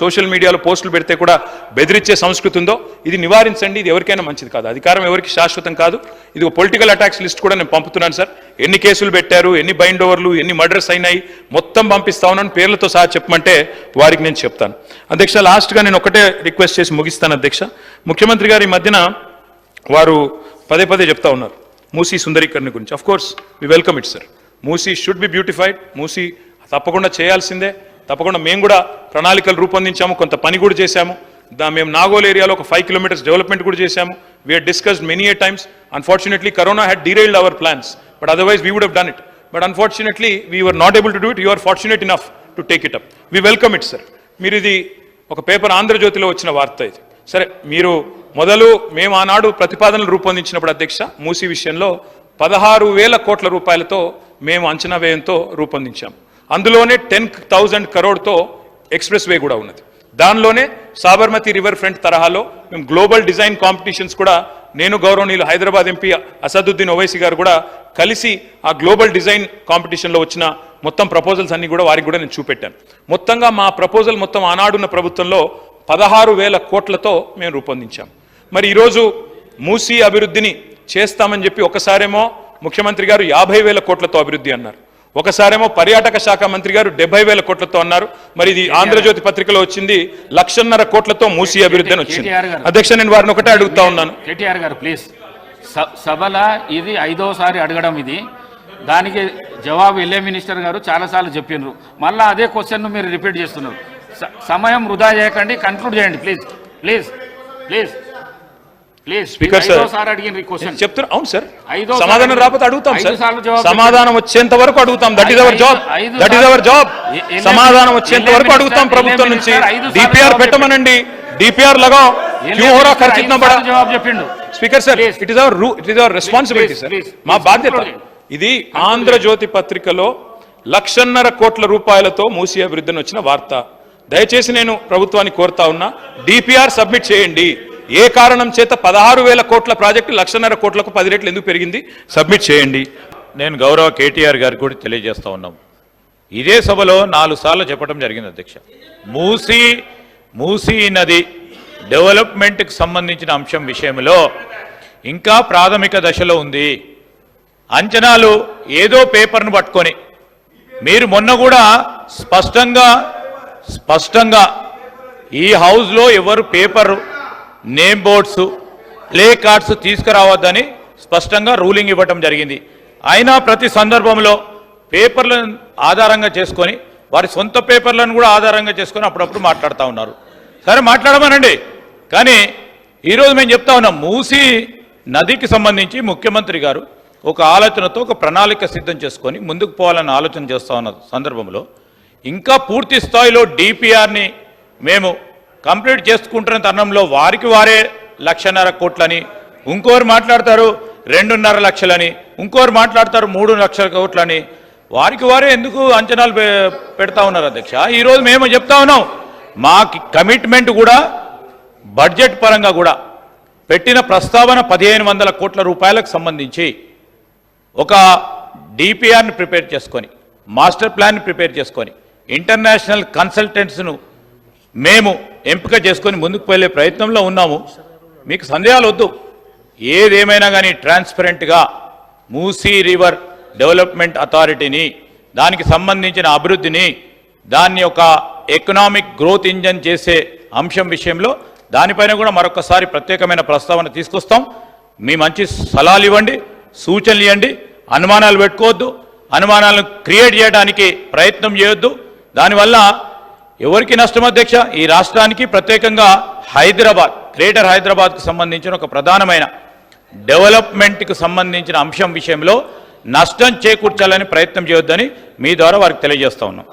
Social మీడియాలో పోస్టులు పెడితే కూడా బెదిరించే సంస్కృతి ఉందో ఇది నివారించండి. ఇది ఎవరికైనా మంచిది కాదు. అధికారం ఎవరికి శాశ్వతం కాదు. ఇది ఒక పొలిటికల్ అటాక్స్ లిస్ట్ కూడా నేను పంపుతున్నాను సార్. ఎన్ని కేసులు పెట్టారు, ఎన్ని బైండ్ ఓవర్లు, ఎన్ని మర్డర్స్ అయినాయి మొత్తం పంపిస్తా ఉన్నాను. పేర్లతో సహా చెప్పమంటే వారికి నేను చెప్తాను. అధ్యక్ష, లాస్ట్గా నేను ఒకటే రిక్వెస్ట్ చేసి ముగిస్తాను అధ్యక్ష. ముఖ్యమంత్రి గారు ఈ మధ్యన వారు పదే పదే చెప్తా ఉన్నారు మూసీ సుందరీకరణ గురించి. Of course we welcome it sir. Musi should be beautified. Musi తప్పకుండా చేయాల్సిందే. తప్పకుండా మేము కూడా ప్రణాళికలు రూపొందించాము, కొంత పని కూడా చేశాము. మేము నాగోల్ ఏరియాలో ఒక 5 kilometers డెవలప్మెంట్ కూడా చేశాము. We had discussed many a times. Unfortunately corona had derailed our plans, but otherwise we would have done it. But unfortunately we were not able to do it. You are fortunate enough to take it up. We welcome it sir. మీరు ఇది ఒక paper ఆంధ్రజ్యోతిలో వచ్చిన వార్త ఇది. సరే, మీరు మొదలు మేము ఆనాడు ప్రతిపాదనలు రూపొందించినప్పుడు అధ్యక్ష మూసీ విషయంలో 16,000 కోట్ల రూపాయలతో మేము అంచనా వ్యయంతో రూపొందించాము. అందులోనే 10,000 crore ఎక్స్ప్రెస్ వే కూడా ఉన్నది. దానిలోనే సాబర్మతి రివర్ ఫ్రంట్ తరహాలో మేము గ్లోబల్ డిజైన్ కాంపిటీషన్స్ కూడా నేను గౌరవనీయులు హైదరాబాద్ ఎంపీ అసదుద్దీన్ ఓవైసీ గారు కూడా కలిసి ఆ గ్లోబల్ డిజైన్ కాంపిటీషన్లో వచ్చిన మొత్తం ప్రపోజల్స్ అన్ని కూడా వారికి కూడా నేను చూపెట్టాను. మొత్తంగా మా ప్రపోజల్ మొత్తం ఆనాడున్న ప్రభుత్వంలో 16,000 కోట్లతో మేము రూపొందించాం. మరి ఈరోజు మూసీ అభివృద్ధిని చేస్తామని చెప్పి ఒకసారేమో ముఖ్యమంత్రి గారు 50,000 కోట్లతో అభివృద్ధి అన్నారు, ఒకసారేమో పర్యాటక శాఖ మంత్రి గారు 70,000 కోట్లతో అన్నారు. మరి ఇది ఆంధ్రజ్యోతి పత్రికలో వచ్చింది 1,50,000 కోట్లతో మూసీ అభివృద్ధి అని వచ్చింది. అధ్యక్ష, నేను వారిని ఒకటే అడుగుతా ఉన్నాను. కేటీఆర్ గారు ప్లీజ్, సభల ఇది 5వసారి అడగడం, ఇది దానికి జవాబు ఎల్ఏ మినిస్టర్ గారు చాలాసార్లు చెప్పినారు. మళ్ళీ అదే క్వశ్చన్ మీరు రిపీట్ చేస్తున్నారు. సమయం వృధా చేయకండి, కన్క్లూడ్ చేయండి please please please please. Speaker sir చెప్తున్నా. అవును సార్, సమాధానం రాకపోతే అడుగుతాం సార్. సమాధానం వచ్చేంత వరకు అడుగుతాం. That is our job, that is our job. సమాధానం వచ్చేంత వరకు అడుగుతాం ప్రభుత్వం నుంచి. డిపిఆర్ పెట్టమనండి, డిపిఆర్ లగా క్యూ హోరా ఖర్చు ఇतना बड़ा జవాబు చెప్పిండు. Speaker sir, it is our responsibility sir, మా బాధ్యత ఇది. ఆంధ్రజ్యోతి పత్రికలో 1,50,000 కోట్ల రూపాయలతో మూసీ అభివృద్ధిని వచ్చిన వార్త. దయచేసి నేను ప్రభుత్వాన్ని కోరుతా ఉన్నా, డిపిఆర్ సబ్మిట్ చేయండి. ఏ కారణం చేత 16,000 కోట్ల ప్రాజెక్టు 1,50,000 కోట్లకు 10 రెట్లు ఎందుకు పెరిగింది, సబ్మిట్ చేయండి. నేను గౌరవ కేటీఆర్ గారికి కూడా తెలియజేస్తా ఉన్నాం. ఇదే సభలో 4 సార్లు చెప్పడం జరిగింది అధ్యక్ష. మూసీ నది డెవలప్మెంట్కి సంబంధించిన అంశం విషయంలో ఇంకా ప్రాథమిక దశలో ఉంది. అంచనాలు ఏదో పేపర్ను పట్టుకొని మీరు మొన్న కూడా స్పష్టంగా ఈ హౌస్లో ఎవరు paper, name boards, play cards తీసుకురావద్దని స్పష్టంగా రూలింగ్ ఇవ్వటం జరిగింది. అయినా ప్రతి సందర్భంలో పేపర్లను ఆధారంగా చేసుకొని, వారి సొంత పేపర్లను కూడా ఆధారంగా చేసుకొని అప్పుడప్పుడు మాట్లాడుతూ ఉన్నారు. సరే, మాట్లాడమనండి. కానీ ఈరోజు మేము చెప్తా ఉన్నాం, మూసీ నదికి సంబంధించి ముఖ్యమంత్రి గారు ఒక ఆలోచనతో ఒక ప్రణాళిక సిద్ధం చేసుకొని ముందుకు పోవాలని ఆలోచన చేస్తూ ఉన్న సందర్భంలో ఇంకా పూర్తి స్థాయిలో డిపిఆర్ని మేము కంప్లీట్ చేసుకుంటున్న తరుణంలో వారికి వారే 1,50,000 కోట్లని, ఇంకోరు మాట్లాడతారు 2.5 లక్షలని, ఇంకోరు మాట్లాడతారు 3 లక్షల కోట్లని. వారికి వారే ఎందుకు అంచనాలు పెడతా ఉన్నారు అధ్యక్ష? ఈరోజు మేము చెప్తా ఉన్నాం, మా కమిట్మెంట్ కూడా బడ్జెట్ పరంగా కూడా పెట్టిన ప్రస్తావన 1,500 కోట్ల రూపాయలకు సంబంధించి ఒక డిపిఆర్ని ప్రిపేర్ చేసుకొని, మాస్టర్ ప్లాన్ని ప్రిపేర్ చేసుకొని, ఇంటర్నేషనల్ కన్సల్టెంట్స్ను మేము ఎంపిక చేసుకొని ముందుకు వెళ్ళే ప్రయత్నంలో ఉన్నాము. మీకు సందేహాలు వద్దు. ఏదేమైనా కానీ ట్రాన్స్పరెంట్గా మూసీ రివర్ డెవలప్మెంట్ అథారిటీని, దానికి సంబంధించిన అభివృద్ధిని, దాన్ని ఒక ఎకనామిక్ గ్రోత్ ఇంజన్ చేసే అంశం విషయంలో దానిపైన కూడా మరొకసారి ప్రత్యేకమైన ప్రస్తావన తీసుకొస్తాం. మీ మంచి సలహాలు ఇవ్వండి, సూచనలు ఇవ్వండి. అనుమానాలు పెట్టుకోవద్దు, అనుమానాలను క్రియేట్ చేయడానికి ప్రయత్నం చేయొద్దు. దానివల్ల ఎవరికి నష్టం అధ్యక్ష? ఈ రాష్ట్రానికి, ప్రత్యేకంగా హైదరాబాద్, గ్రేటర్ హైదరాబాద్కు సంబంధించిన ఒక ప్రధానమైన డెవలప్మెంట్కి సంబంధించిన అంశం విషయంలో నష్టం చేకూర్చాలని ప్రయత్నం చేయొద్దని మీ ద్వారా వారికి తెలియజేస్తా ఉన్నాం.